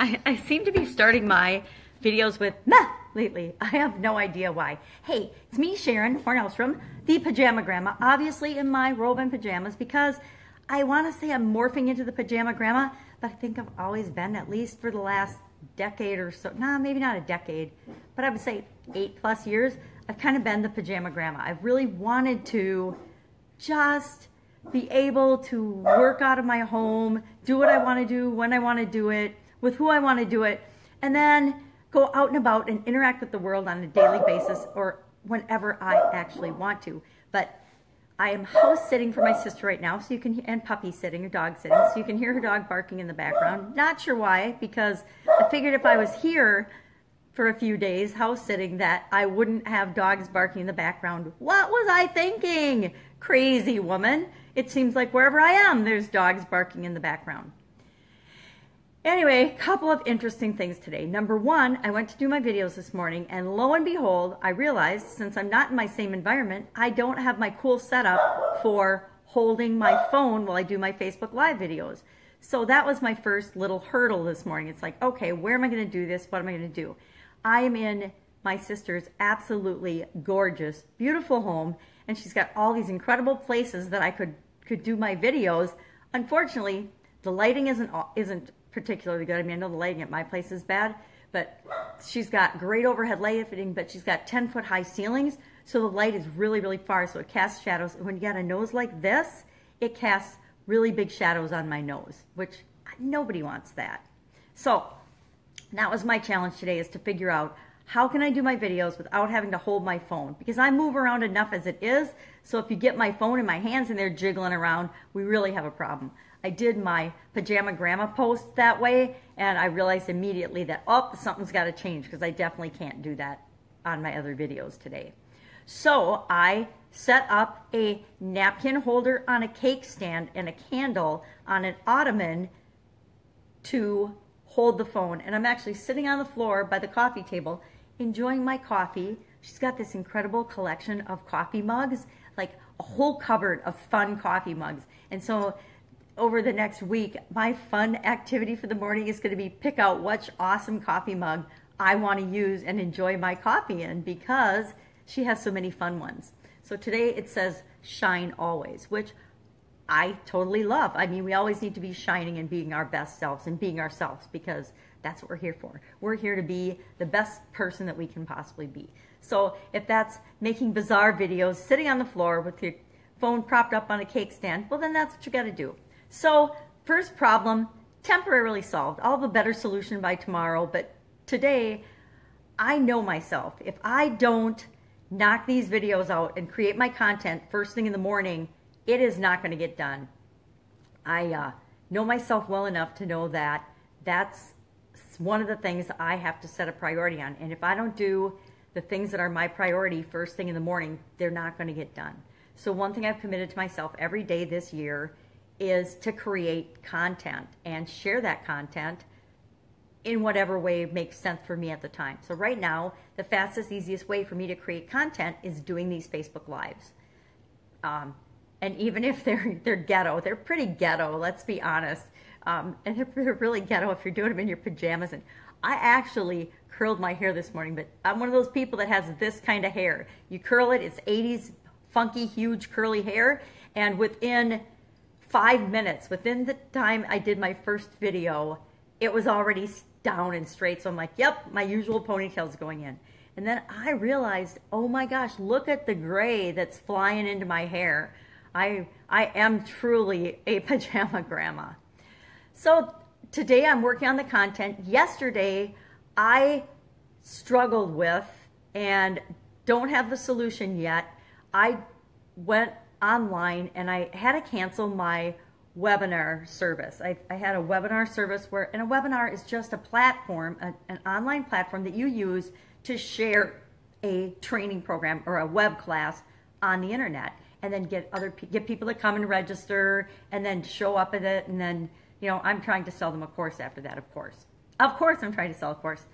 I seem to be starting my videos with meh lately. I have no idea why. Hey, it's me, Sharon Horne-Ellstrom, the Pajama Grandma, obviously in my robe and pajamas because I want to say I'm morphing into the Pajama Grandma, but I think I've always been, at least for the last decade or so. Nah, maybe not a decade, but I would say 8+ years. I've kind of been the Pajama Grandma. I've really wanted to just be able to work out of my home, do what I want to do, when I want to do it, with who I want to do it, and then go out and about and interact with the world on a daily basis or whenever I actually want to. But I am house sitting for my sister right now, so you can, and puppy sitting or dog sitting, so you can hear her dog barking in the background. Not sure why, because I figured if I was here for a few days house sitting that I wouldn't have dogs barking in the background. What was I thinking? Crazy woman. It seems like wherever I am, there's dogs barking in the background. Anyway, a couple of interesting things today. Number one, I went to do my videos this morning, and lo and behold, I realized since I'm not in my same environment, I don't have my cool setup for holding my phone while I do my Facebook Live videos. So that was my first little hurdle this morning. It's like, okay, where am I going to do this? What am I going to do? I am in my sister's absolutely gorgeous, beautiful home, and she's got all these incredible places that I could do my videos. Unfortunately, the lighting isn't particularly good. I mean, I know the lighting at my place is bad, but she's got great overhead lighting, but she's got 10-foot high ceilings, so the light is really, really far, so it casts shadows. When you got a nose like this, it casts really big shadows on my nose, which nobody wants that. So that was my challenge today, is to figure out how can I do my videos without having to hold my phone, because I move around enough as it is, so if you get my phone in my hands and they're jiggling around, we really have a problem. I did my Pajama Grandma post that way, and I realized immediately that, oh, something's got to change, because I definitely can't do that on my other videos today. So I set up a napkin holder on a cake stand and a candle on an ottoman to hold the phone. And I'm actually sitting on the floor by the coffee table enjoying my coffee. She's got this incredible collection of coffee mugs, like a whole cupboard of fun coffee mugs. And so over the next week, my fun activity for the morning is going to be pick out which awesome coffee mug I want to use and enjoy my coffee in, because she has so many fun ones. So today it says shine always, which I totally love. I mean, we always need to be shining and being our best selves and being ourselves, because that's what we're here for. We're here to be the best person that we can possibly be. So if that's making bizarre videos, sitting on the floor with your phone propped up on a cake stand, well, then that's what you got to do. So first problem, temporarily solved. I'll have a better solution by tomorrow, but today I know myself. If I don't knock these videos out and create my content first thing in the morning, it is not going to get done. I know myself well enough to know that that's one of the things I have to set a priority on. And if I don't do the things that are my priority first thing in the morning, they're not going to get done. So one thing I've committed to myself every day this year is to create content and share that content in whatever way makes sense for me at the time. So right now, the fastest, easiest way for me to create content is doing these Facebook Lives. And even if they're ghetto, they're pretty ghetto, let's be honest. And they're really ghetto if you're doing them in your pajamas. And I actually curled my hair this morning, but I'm one of those people that has this kind of hair. You curl it, it's 80s funky, huge, curly hair, and within 5 minutes, within the time I did my first video, it was already down and straight. So I'm like, yep, my usual ponytail's going in. And then I realized, oh my gosh, look at the gray that's flying into my hair. I am truly a Pajama Grandma. So today I'm working on the content. Yesterday I struggled with, and don't have the solution yet, I went online and I had to cancel my webinar service. I had a webinar service and a webinar is just a platform, an online platform that you use to share a training program or a web class on the internet, and then get people to come and register and then show up at it, and then, you know, I'm trying to sell them a course after that, of course. Of course I'm trying to sell a course.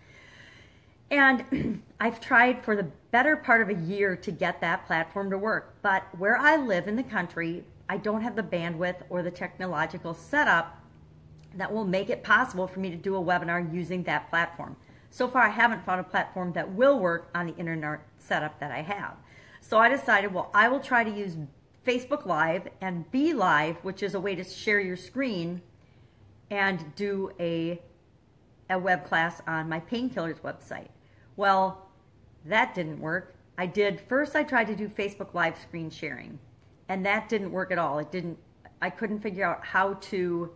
And I've tried for the better part of a year to get that platform to work. But where I live in the country, I don't have the bandwidth or the technological setup that will make it possible for me to do a webinar using that platform. So far, I haven't found a platform that will work on the internet setup that I have. So I decided, well, I will try to use Facebook Live and Be Live, which is a way to share your screen, and do a web class on my painkillers website. Well, that didn't work. First I tried to do Facebook Live screen sharing, and that didn't work at all. I couldn't figure out how to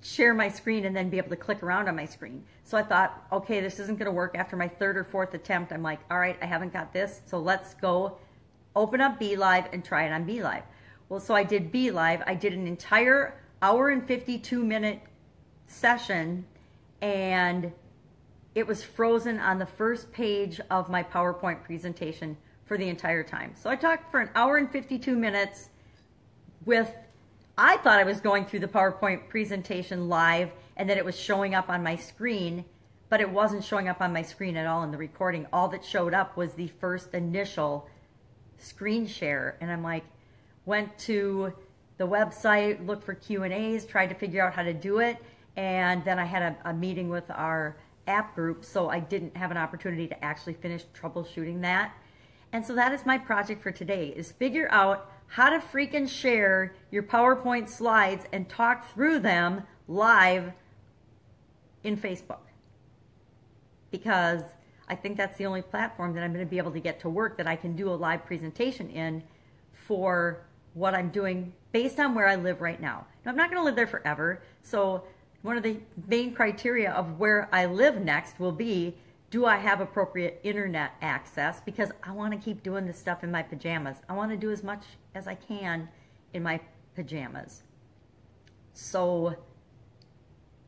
share my screen and then be able to click around on my screen. So I thought, okay, this isn't gonna work. After my third or fourth attempt, I'm like, all right, I haven't got this, so let's go open up Be Live and try it on Be Live. Well, so I did Be Live. I did an entire hour and 52-minute session, and it was frozen on the first page of my PowerPoint presentation for the entire time. So I talked for an hour and 52 minutes I thought I was going through the PowerPoint presentation live and that it was showing up on my screen, but it wasn't showing up on my screen at all in the recording. All that showed up was the first initial screen share. And I'm like, went to the website, looked for Q&As, tried to figure out how to do it. And then I had a meeting with our app group, so I didn't have an opportunity to actually finish troubleshooting that. And so that is my project for today, is figure out how to freaking share your PowerPoint slides and talk through them live in Facebook. Because I think that's the only platform that I'm going to be able to get to work that I can do a live presentation in for what I'm doing based on where I live right now. Now, I'm not going to live there forever, so one of the main criteria of where I live next will be, do I have appropriate internet access? Because I want to keep doing this stuff in my pajamas. I want to do as much as I can in my pajamas. So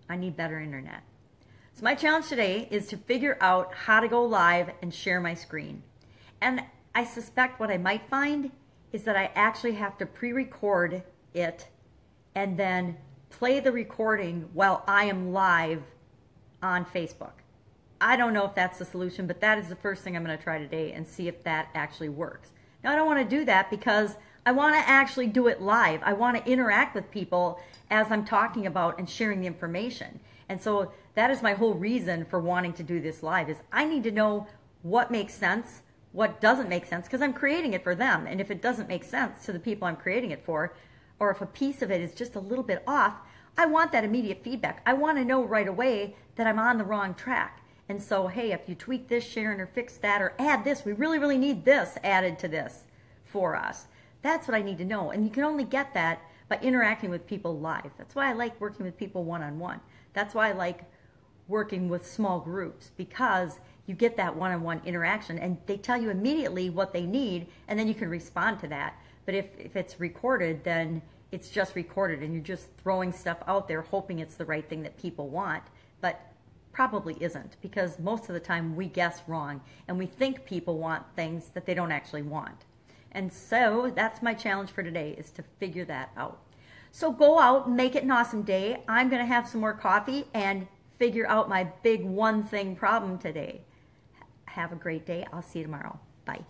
I need better internet. So my challenge today is to figure out how to go live and share my screen. And I suspect what I might find is that I actually have to pre-record it and then play the recording while I am live on Facebook. I don't know if that's the solution, but that is the first thing I'm going to try today and see if that actually works. Now, I don't want to do that because I want to actually do it live. I want to interact with people as I'm talking about and sharing the information. And so that is my whole reason for wanting to do this live, is I need to know what makes sense, what doesn't make sense, because I'm creating it for them. And if it doesn't make sense to the people I'm creating it for, or if a piece of it is just a little bit off, I want that immediate feedback. I want to know right away that I'm on the wrong track. And so, hey, if you tweak this, Sharon, or fix that, or add this, we really, really need this added to this for us. That's what I need to know. And you can only get that by interacting with people live. That's why I like working with people one-on-one. That's why I like working with small groups, because you get that one-on-one interaction and they tell you immediately what they need, and then you can respond to that. But if it's recorded, then it's just recorded and you're just throwing stuff out there hoping it's the right thing that people want, but probably isn't, because most of the time we guess wrong and we think people want things that they don't actually want. And so that's my challenge for today, is to figure that out. So go out and make it an awesome day. I'm going to have some more coffee and figure out my big one thing problem today. Have a great day. I'll see you tomorrow. Bye.